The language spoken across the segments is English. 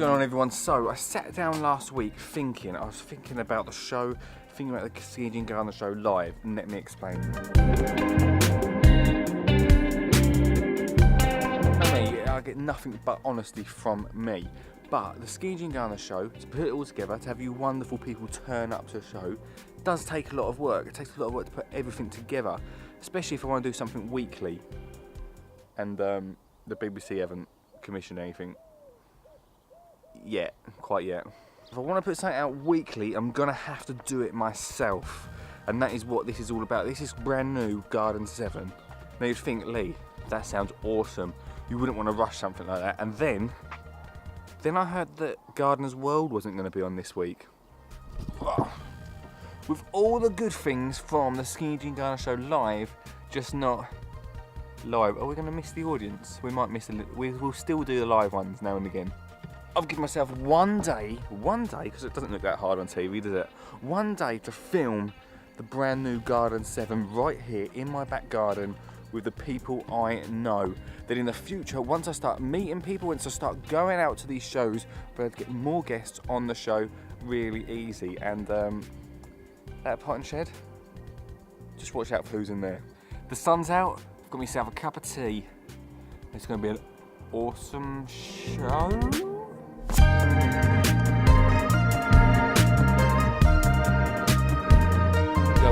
going on, everyone? So I sat down last week thinking, I was thinking about the show, thinking about the Siege Gardener show live, and let me explain. I get nothing but honesty from me. But the Siege Gardener show, to put it all together, to have you wonderful people turn up to the show, does take a lot of work. It takes a lot of work to put everything together, especially if I want to do something weekly. And the BBC haven't commissioned anything yet, quite yet. If I want to put something out weekly, I'm gonna have to do it myself, and that is what this is all about. This is brand new Garden 7. Now you'd think, Lee, that sounds awesome. You wouldn't want to rush something like that. And then I heard that Gardener's World wasn't going to be on this week. With all the good things from the Siege Gardener show live, just not live. Are we going to miss the audience? We might miss a little. We'll still do the live ones now and again. I've given myself one day, because it doesn't look that hard on TV, does it? One day to film the brand new Garden 7 right here in my back garden with the people I know. That in the future, once I start meeting people, once I start going out to these shows, I'll be able to get more guests on the show really easy. And that pot and shed, just watch out for who's in there. The sun's out, I've got myself a cup of tea. It's going to be an awesome show.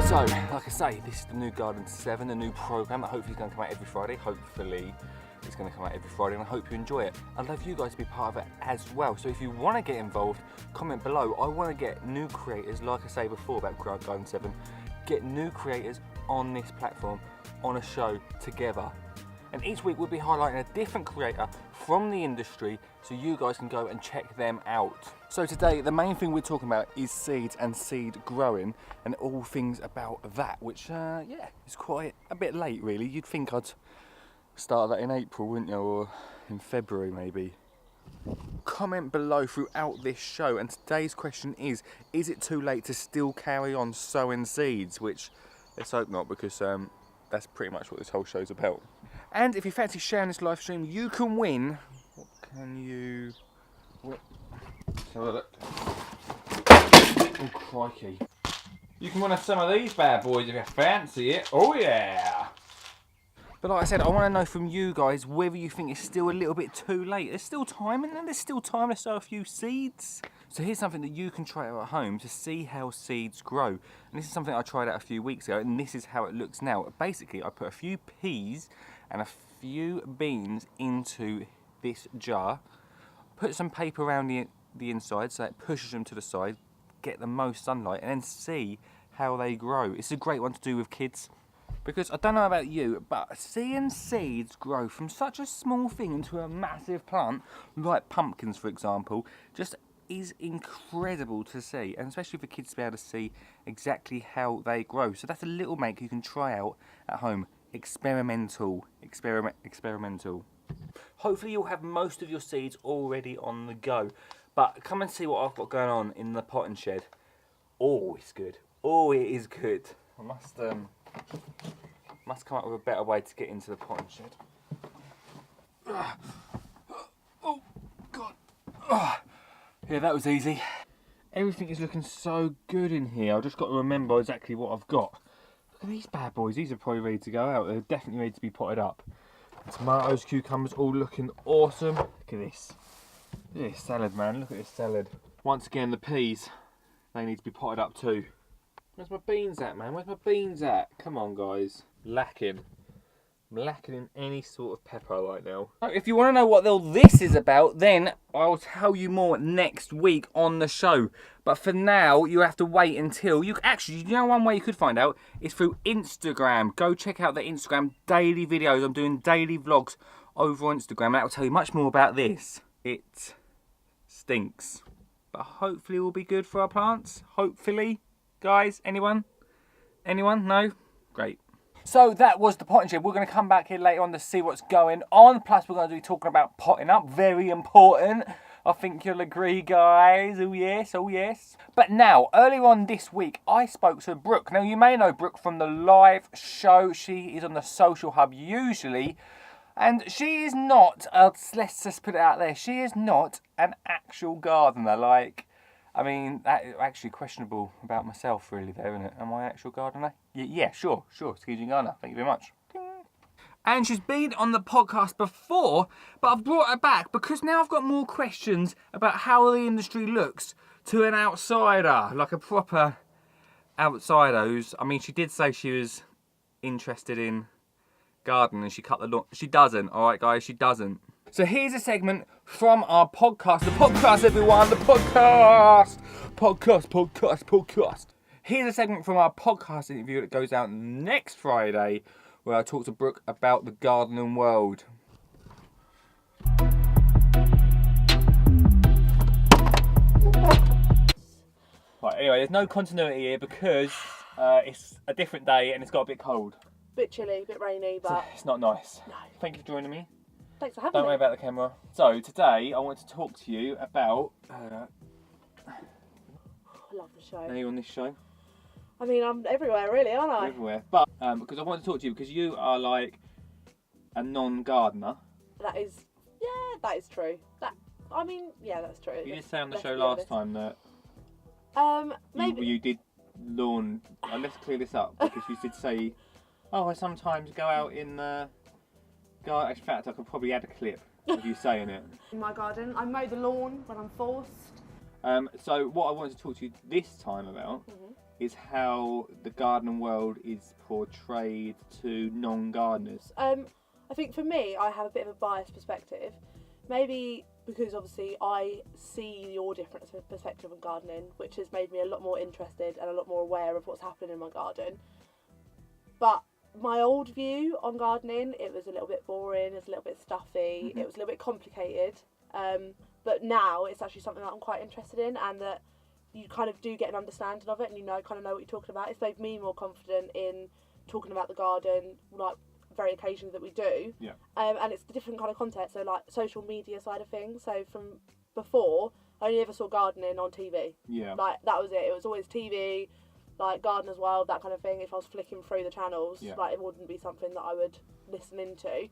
So, like I say, this is the new Garden 7, a new programme that hopefully is going to come out every Friday. Hopefully it's going to come out every Friday, and I hope you enjoy it. I'd love you guys to be part of it as well. So if you want to get involved, comment below. I want to get new creators, like I say before about Garden 7, get new creators on this platform, on a show together. And each week we'll be highlighting a different creator from the industry so you guys can go and check them out. So today the main thing we're talking about is seeds and seed growing and all things about that, which yeah, is quite a bit late really. You'd think I'd start that in April, wouldn't you, or in February maybe. Comment below throughout this show, and today's question is it too late to still carry on sowing seeds? Which, let's hope not, because that's pretty much what this whole show's about. And if you fancy sharing this live stream, you can win. What can you... What? Let's have a look. Oh, crikey. You can win some of these bad boys if you fancy it. Oh, yeah. But like I said, I want to know from you guys whether you think it's still a little bit too late. There's still time, and then there's still time to sow a few seeds. So here's something that you can try out at home to see how seeds grow. And this is something I tried out a few weeks ago, and this is how it looks now. Basically, I put a few peas and a few beans into this jar, put some paper around the inside so it pushes them to the side, get the most sunlight, and then see how they grow. It's a great one to do with kids, because I don't know about you, but seeing seeds grow from such a small thing into a massive plant, like pumpkins for example, just is incredible to see, and especially for kids to be able to see exactly how they grow. So that's a little make you can try out at home. Experimental. Hopefully you'll have most of your seeds already on the go, but come and see what I've got going on in the pot and shed. Oh, it's good. Oh, it is good. I must come up with a better way to get into the pot and shed. Oh God. Yeah, that was easy. Everything is looking so good in here. I've just got to remember exactly what I've got. Look at these bad boys. These are probably ready to go out. They're definitely ready to be potted up. Tomatoes, cucumbers, all looking awesome. Look at this. Look at this salad, man. Look at this salad. Once again, the peas, they need to be potted up too. Where's my beans at, man? Where's my beans at? Come on, guys. Lacking. I'm lacking in any sort of pepper right now. If you want to know what all this is about, then I'll tell you more next week on the show. But for now, you have to wait until you know one way you could find out is through Instagram. Go check out the Instagram daily videos. I'm doing daily vlogs over on Instagram, and that will tell you much more about this. It stinks, but hopefully will be good for our plants. Hopefully, guys. Anyone? No? Great. So that was the potting shed. We're going to come back here later on to see what's going on. Plus, we're going to be talking about potting up. Very important. I think you'll agree, guys. Oh, yes. Oh, yes. But now, earlier on this week, I spoke to Brooke. Now, you may know Brooke from the live show. She is on the Social Hub usually. And she is not, let's just put it out there, she is not an actual gardener. Like, I mean, that is actually questionable about myself, really, there, isn't it? Am I an actual gardener? Yeah, sure, Ski Gardener. Thank you very much. And she's been on the podcast before, but I've brought her back because now I've got more questions about how the industry looks to an outsider, like a proper outsider who's, I mean, she did say she was interested in gardening and she cut the lawn. She doesn't, all right, guys, she doesn't. So here's a segment from our podcast. The podcast, everyone, the podcast. Here's a segment from our podcast interview that goes out next Friday where I talk to Brooke about the gardening world. Right, anyway, there's no continuity here because it's a different day and it's got a bit cold. Bit chilly, bit rainy, but It's not nice. No. Thank you for joining me. Thanks for having Don't me. worry about the camera. So today I want to talk to you about. I love the show. Now you're on this show. I mean, I'm everywhere, really, aren't I? Everywhere. But because I want to talk to you because you are like a non-gardener. That is true. That's true. You did say on the Let's show be last honest. time that Maybe. you did lawn. Let's clear this up because you did say, "Oh, I sometimes go out in the garden." In fact, I could probably add a clip of you saying it. In my garden, I mow the lawn when I'm forced. So what I wanted to talk to you this time about is how the gardening world is portrayed to non-gardeners. I think for me, I have a bit of a biased perspective. Maybe because obviously I see your different perspective on gardening, which has made me a lot more interested and a lot more aware of what's happening in my garden. But my old view on gardening, it was a little bit boring, it was a little bit stuffy, it was a little bit complicated. But now it's actually something that I'm quite interested in, and that you kind of do get an understanding of it, and kind of know what you're talking about. It's made me more confident in talking about the garden, like very occasionally that we do. Yeah. And it's the different kind of content, so like social media side of things. So from before, I only ever saw gardening on TV. Yeah. Like that was it. It was always TV, like Gardener's World, that kind of thing. If I was flicking through the channels, like it wouldn't be something that I would listen into.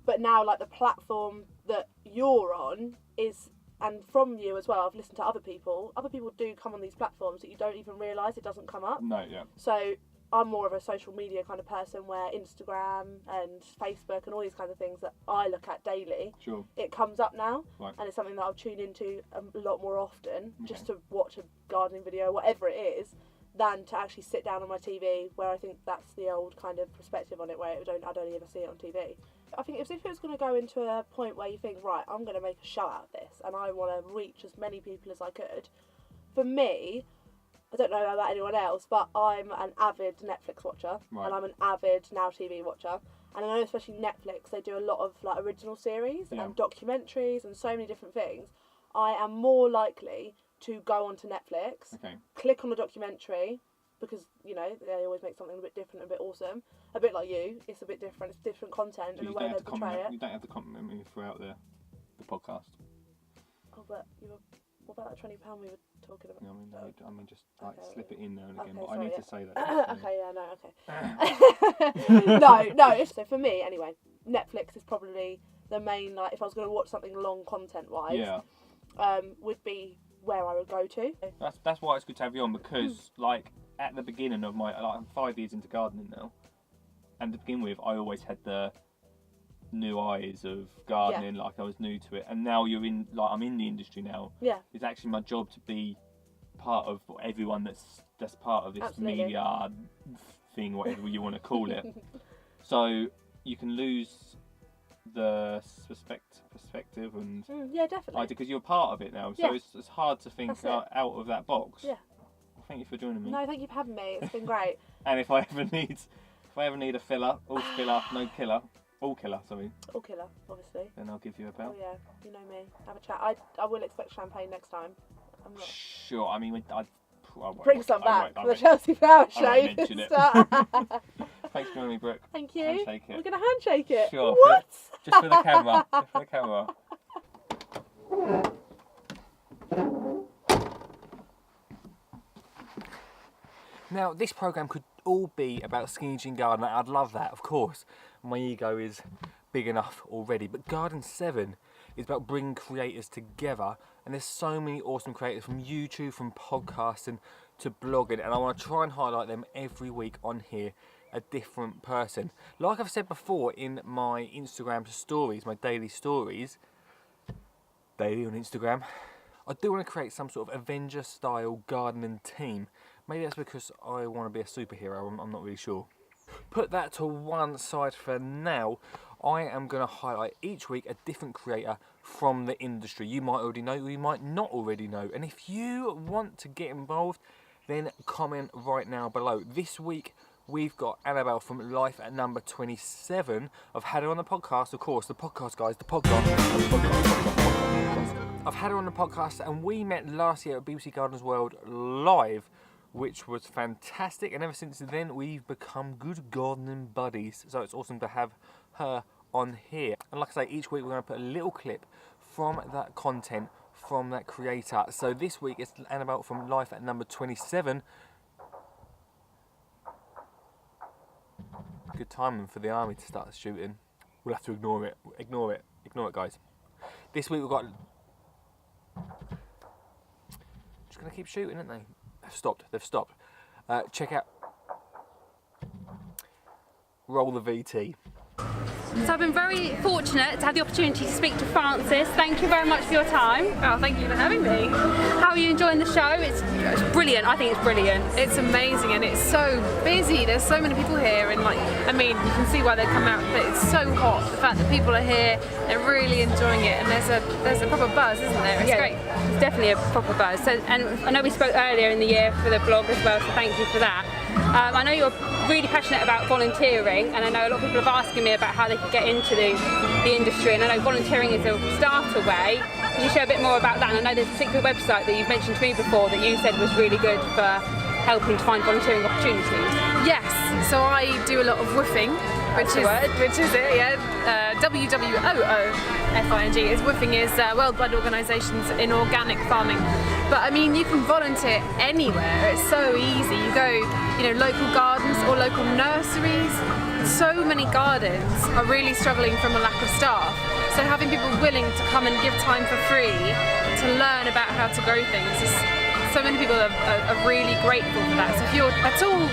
But now, like the platform that you're on is, and from you as well, I've listened to other people. Other people do come on these platforms that you don't even realise it doesn't come up. No, yeah. So I'm more of a social media kind of person where Instagram and Facebook and all these kinds of things that I look at daily, Sure. it comes up now. Right. And it's something that I'll tune into a lot more often, just to watch a gardening video, whatever it is, than to actually sit down on my TV, where I think that's the old kind of perspective on it, where I don't ever see it on TV. I think if it was going to go into a point where you think, right, I'm going to make a show out of this and I want to reach as many people as I could, for me, I don't know about anyone else, but I'm an avid Netflix watcher, Right. and I'm an avid Now TV watcher. And I know especially Netflix, they do a lot of like original series and documentaries and so many different things. I am more likely to go onto Netflix, click on a documentary, because, you know, they always make something a bit different, a bit awesome. A bit like you, it's a bit different, it's different content and the way they portray it. You don't have to compliment me throughout the podcast. Oh, but what about that £20 we were talking about? No, I mean, just like slip it in there and again, Okay, but I need sorry, to say that. Okay. No. So for me, anyway, Netflix is probably the main, like, if I was going to watch something long content-wise, would be where I would go to. That's why it's good to have you on, because like at the beginning of my, like, I'm 5 years into gardening now, and to begin with I always had the new eyes of gardening, like I was new to it, and now I'm in the industry now. Yeah. It's actually my job to be part of everyone that's part of this media thing, whatever you want to call it. So you can lose the perspective and yeah, definitely, because you're part of it now, so it's hard to think out of that box. Yeah. Thank you for joining me. No, thank you for having me. It's been great. And if I ever need a filler, all killer, all killer, obviously. then I'll give you a Oh bell. yeah, you know me. Have a chat. I will expect champagne next time. I'm not. Sure. I mean, I won't, Bring some back I for the won't. Chelsea Flower I Show. won't mention it. Thanks for joining me, Brooke. Thank you. Handshake it. We're gonna handshake it. Sure. What? Just for the camera. Just for the camera. Now, this programme could all be about Skinny Jean Gardener. I'd love that, of course. My ego is big enough already. But Garden 7 is about bringing creators together, and there's so many awesome creators from YouTube, from podcasting to blogging, and I want to try and highlight them every week on here, a different person. Like I've said before in my Instagram stories, my daily stories, daily on Instagram, I do want to create some sort of Avenger style gardening team. Maybe that's because I want to be a superhero, I'm not really sure. Put that to one side for now. I am going to highlight each week a different creator from the industry. You might already know, or you might not already know. And if you want to get involved, then comment right now below. This week we've got Annabelle from Life at Number 27. I've had her on the podcast, of course, the podcast guys, the podcast. I've had her on the podcast, and we met last year at BBC Gardens World Live, which was fantastic, and ever since then we've become good gardening buddies, so it's awesome to have her on here. And like I say, each week we're going to put a little clip from that content from that creator. So this week it's Annabelle from Life at Number 27. Good timing for the army to start shooting. We'll have to ignore it guys. This week we've got, just going to keep shooting, aren't they? They've stopped. Check out Roll the VT. So I've been very fortunate to have the opportunity to speak to Frances. Thank you very much for your time. Oh, thank you for having me. How are you enjoying the show? It's brilliant. I think it's brilliant. It's amazing, and it's so busy. There's so many people here, and I mean, you can see why they come out, but it's so hot. The fact that people are here, they're really enjoying it, and there's a proper buzz, isn't there? It's great. It's definitely a proper buzz. So, and I know we spoke earlier in the year for the blog as well, so thank you for that. I know you're really passionate about volunteering, and I know a lot of people have asking me about how they could get into the industry, and I know volunteering is a starter way. Can you share a bit more about that? And I know there's a particular website that you've mentioned to me before that you said was really good for helping to find volunteering opportunities. Yes, so I do a lot of woofing, which is it, yeah. WWOOFING is woofing is Worldwide Organisations in Organic Farming. But I mean, you can volunteer anywhere. It's so easy. You go, local gardens or local nurseries. So many gardens are really struggling from a lack of staff. So having people willing to come and give time for free to learn about how to grow things, so many people are really grateful for that. So if you're at all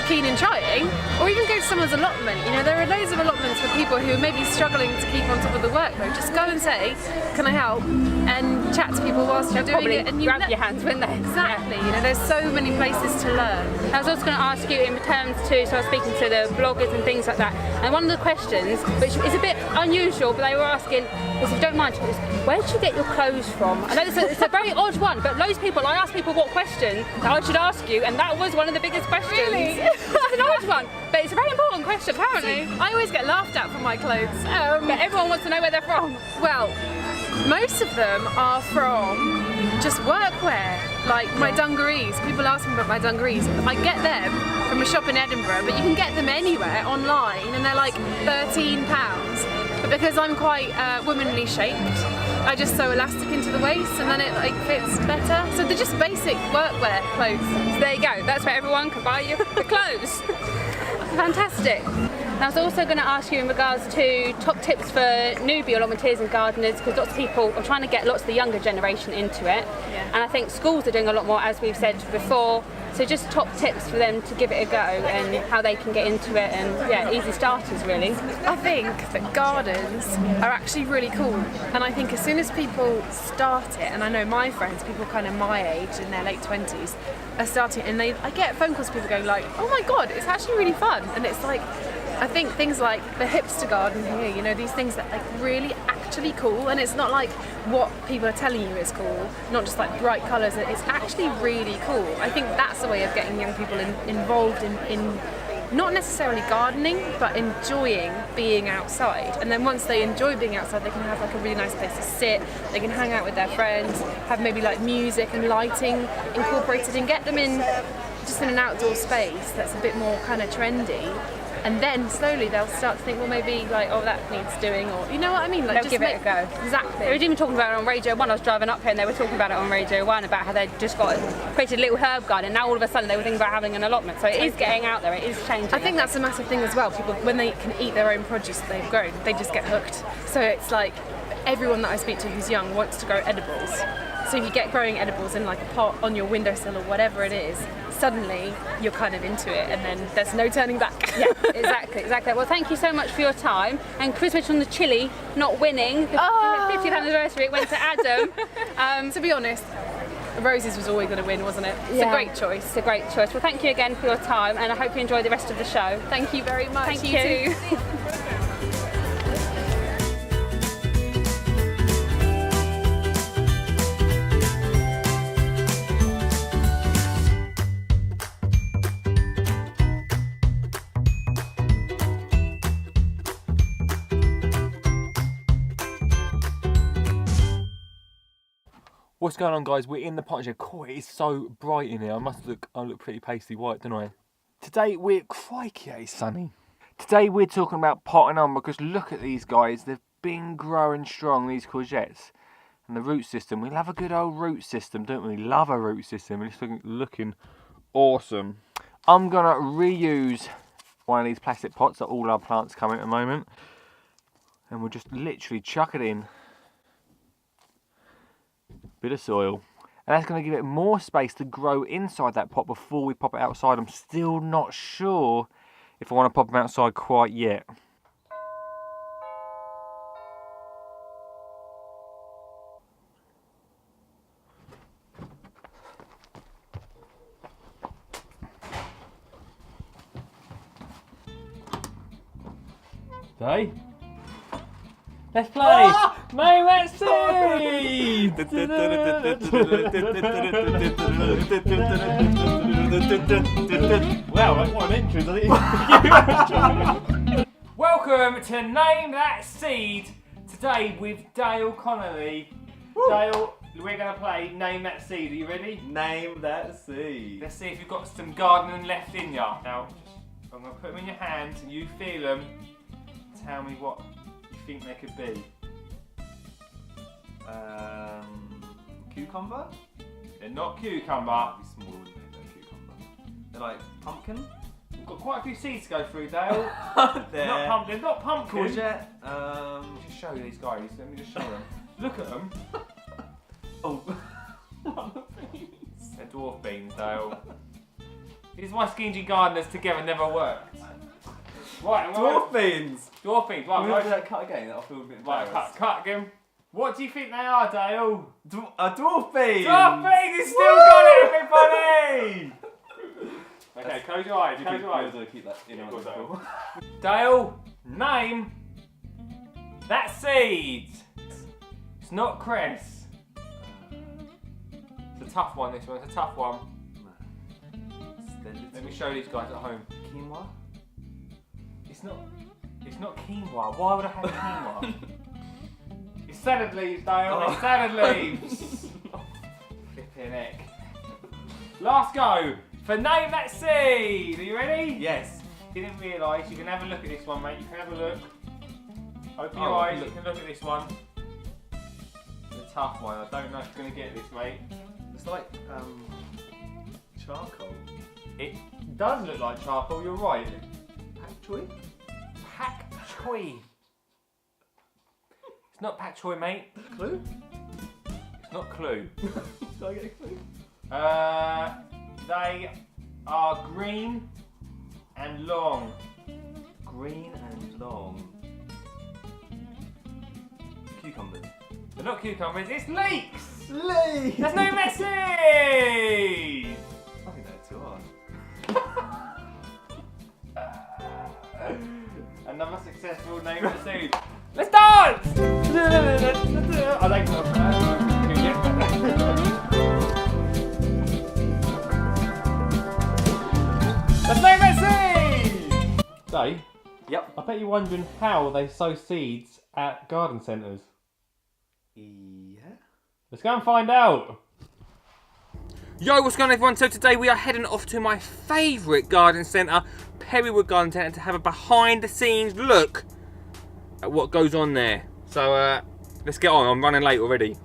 keen in trying, or even go to someone's allotment, there are loads of allotments for people who may be struggling to keep on top of the workload. Just go and say, can I help? And chat to people whilst you're doing it. And you grab your hands, wouldn't they? Exactly. There's so many places to learn. I was also going to ask you in terms to, so I was speaking to the bloggers and things like that, and one of the questions, which is a bit unusual, but they were asking, if you don't mind, where did you get your clothes from? I know it's a very odd one, but loads of people, I ask people what question I should ask you, and that was one of the biggest questions. Really? It's an odd one, but it's a very important question apparently. See, I always get laughed at for my clothes. But everyone wants to know where they're from. Well, most of them are from just workwear, like my dungarees. People ask me about my dungarees. I get them from a shop in Edinburgh, but you can get them anywhere online, and they're like £13. But because I'm quite womanly shaped, I just sew elastic into the waist, and then it fits better. So they're just basic workwear clothes. So there you go. That's where everyone can buy you the clothes. Fantastic. And I was also going to ask you in regards to top tips for newbie allotmenteers and gardeners, because lots of people are trying to get lots of the younger generation into it. Yeah. And I think schools are doing a lot more, as we've said before. So just top tips for them to give it a go and how they can get into it, and easy starters really. I think that gardens are actually really cool, and I think as soon as people start it, and I know my friends, people kind of my age in their late 20s, are starting, and I get phone calls, people going like, oh my god, it's actually really fun. And it's like, I think things like the hipster garden here, these things that really actually cool, and it's not like what people are telling you is cool, not just like bright colours, it's actually really cool. I think that's the way of getting young people involved in not necessarily gardening, but enjoying being outside. And then once they enjoy being outside, they can have like a really nice place to sit, they can hang out with their friends, have maybe like music and lighting incorporated, and get them in just in an outdoor space that's a bit more kind of trendy. and then slowly they'll start to think, well, maybe like, oh, that needs doing, or you know what I mean? Like, They'll just give it a go. Exactly. They were even talking about it on Radio 1. I was driving up here and they were talking about it on Radio 1 about how they'd just created a little herb garden. Now all of a sudden they were thinking about having an allotment. So it is getting out there. It is changing. I think that's a massive thing as well. People, when they can eat their own produce that they've grown, they just get hooked. So it's like everyone that I speak to who's young wants to grow edibles. So if you get growing edibles in like a pot on your windowsill or whatever it is, suddenly you're kind of into it, and then there's no turning back. Yeah, exactly. Well, thank you so much for your time. And Chris mentioned the chili not winning. The 50th anniversary, it went to Adam. To be honest, Roses was always going to win, wasn't it? It's a great choice. It's a great choice. Well, thank you again for your time, and I hope you enjoy the rest of the show. Thank you very much. Thank you too. What's going on, guys? We're in the partnership. Cool, it is so bright in here. I look pretty pasty white, don't I? Today crikey, it's sunny. Today we're talking about potting on, because look at these guys. They've been growing strong, these courgettes. And the root system. We love a good old root system, don't we? Love a root system. It's looking awesome. I'm gonna reuse one of these plastic pots that all our plants come in at the moment. And we'll just literally chuck it in. Bit of soil, and that's going to give it more space to grow inside that pot before we pop it outside. I'm still not sure if I want to pop them outside quite yet. Hey, let's play! Name that seed! Wow, what an entrance, I think. Welcome to Name That Seed. Today with Dale Connolly. Woo. Dale, we're going to play Name That Seed. Are you ready? Name that seed. Let's see if you've got some gardening left in ya. Now, I'm going to put them in your hands and you feel them. Tell me what you think they could be. Cucumber? They're not cucumber. Be small, wouldn't they? They're cucumber. They're like pumpkin. We've got quite a few seeds to go through, Dale. They're Not pumpkin. Not pumpkin. courgette. Let me just show you these guys. Let me just show them. Look at them. Oh. They're dwarf beans, Dale. This is why Skingy gardeners together never worked. Right, Dwarf beans. Dwarf beans. Right, Can we do right. that cut again? That'll feel a bit embarrassed. Cut again. What do you think they are, Dale? Dwarf beans. Dwarf beans. You still got it, everybody. Okay, close your eyes. Close your eyes. Keep that in Of course I on. will. Dale, name that seed. It's not cress. It's a tough one, this one. It's a tough one. Let me show these guys at home. Quinoa? It's not quinoa. Why would I have quinoa? It's salad leaves, Dale. It's salad leaves. Flipping heck. Last go for Name That Seed. Are you ready? Yes. Didn't realise. You can have a look at this one, mate. You can have a look. Open your eyes. look. You can look at this one. It's a tough one. I don't know if you're going to get this, mate. It's like charcoal. It does look like charcoal. You're right. Pak choy? Pak choy. It's not pak choy, mate. Clue? It's not clue. Do I get a clue? They are green and long. Green and long. Cucumbers. They're not cucumbers. It's leeks. Leeks! There's no messy. I think they're too hard. Another successful Name That Seed. Let's dance! I like Let's Name That Seed! Dave, Yep. I bet you're wondering how they sow seeds at garden centres. Yeah. Let's go and find out. Yo, what's going on, everyone? So today we are heading off to my favourite garden centre, Perrywood Garden Centre to have a behind the scenes look at what goes on there. So let's get on, I'm running late already.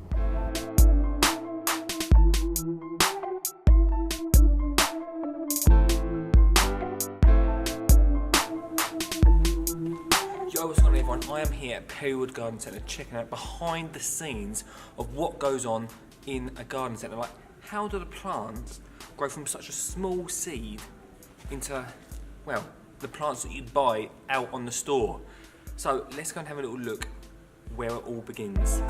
Yo, what's going on everyone? I am here at Perrywood Garden Centre checking out behind the scenes of what goes on in a garden centre. Like, how do the plants grow from such a small seed into, well, the plants that you'd buy out on the store? So let's go and have a little look where it all begins.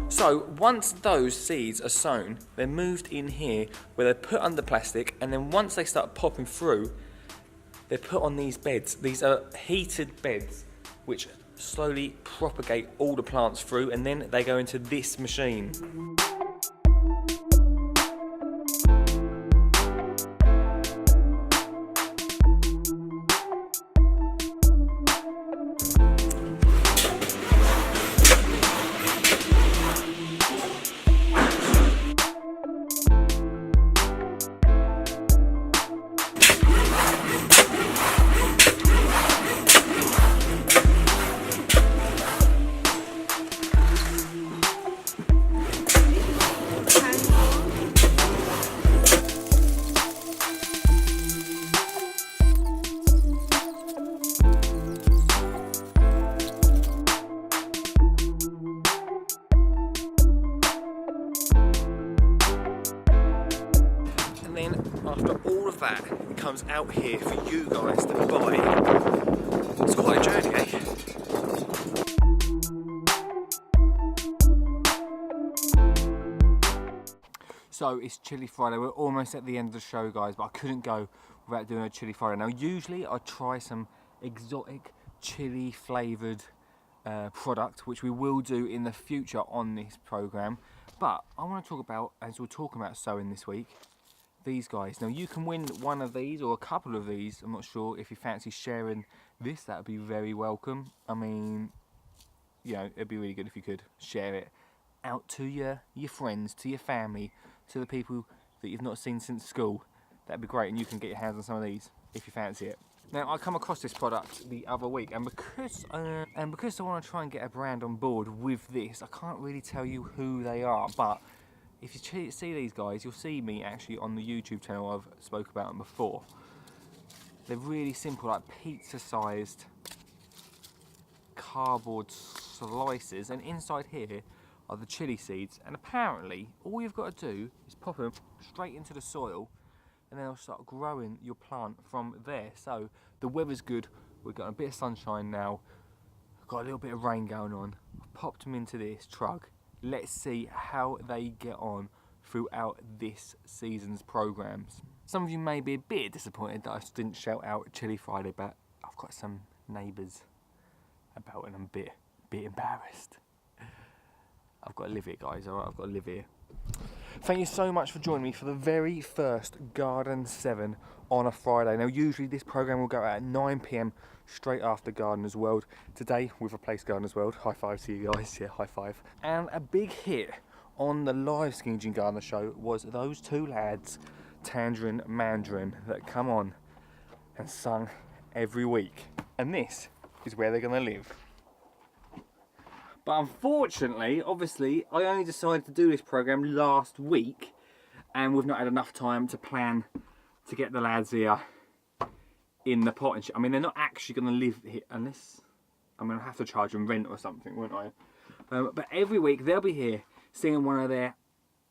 So once those seeds are sown, they're moved in here where they're put under plastic, and then once they start popping through, they're put on these beds. These are heated beds which slowly propagate all the plants through, and then they go into this machine. After all of that, it comes out here for you guys to buy. It's quite a journey, eh? So it's Chili Friday. We're almost at the end of the show, guys, but I couldn't go without doing a Chili Friday. Now, usually I try some exotic chili flavoured product, which we will do in the future on this programme. But I want to talk about, as we're talking about sowing this week, these guys. Now you can win one of these or a couple of these. I'm not sure if you fancy sharing this, that would be very welcome. I mean, you know, it'd be really good if you could share it out to your friends, to your family, to the people that you've not seen since school. That'd be great, and you can get your hands on some of these if you fancy it. Now I come across this product the other week, and because I want to try and get a brand on board with this, I can't really tell you who they are, but if you see these guys, you'll see me actually on the YouTube channel. I've spoke about them before. They're really simple, like pizza-sized cardboard slices, and inside here are the chili seeds. And apparently, all you've got to do is pop them straight into the soil, and then they'll start growing your plant from there. So the weather's good. We've got a bit of sunshine now. Got a little bit of rain going on. I've popped them into this truck. Let's see how they get on throughout this season's programmes. Some of you may be a bit disappointed that I didn't shout out Chili Friday, but I've got some neighbours about and I'm a bit embarrassed. I've got to live here, guys, alright? I've got to live here. Thank you so much for joining me for the very first Garden 7 on a Friday. Now usually this programme will go out at 9 PM straight after Gardener's World. Today we've replaced Gardener's World. High five to you guys, yeah, high five. And a big hit on the live Skinny Jean Gardener show was those two lads, Tangerine Mandarin, that come on and sung every week. And this is where they're going to live. But unfortunately, obviously, I only decided to do this programme last week, and we've not had enough time to plan to get the lads here in the partnership. I mean, they're not actually going to live here unless I'm going to have to charge them rent or something, won't I? But every week they'll be here singing one of their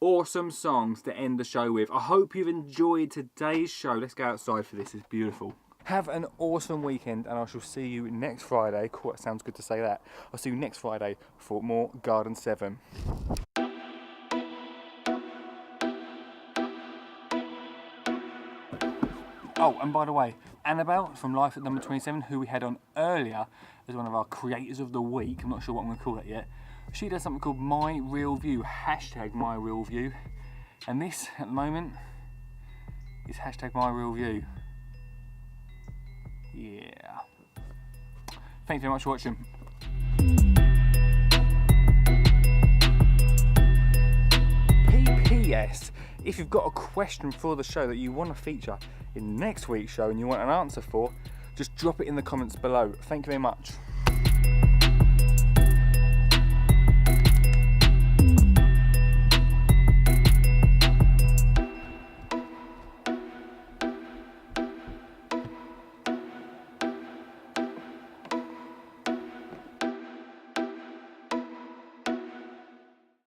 awesome songs to end the show with. I hope you've enjoyed today's show. Let's go outside for this. It's beautiful. Have an awesome weekend, and I shall see you next Friday. Cool, it sounds good to say that. I'll see you next Friday for more Garden 7. Oh, and by the way, Annabelle from Life at Number 27, who we had on earlier as one of our creators of the week, I'm not sure what I'm going to call that yet, she does something called My Real View, hashtag My Real View, and this, at the moment, is hashtag My Real View. Yeah. Thank you very much for watching. PPS, if you've got a question for the show that you want to feature in next week's show and you want an answer for, just drop it in the comments below. Thank you very much.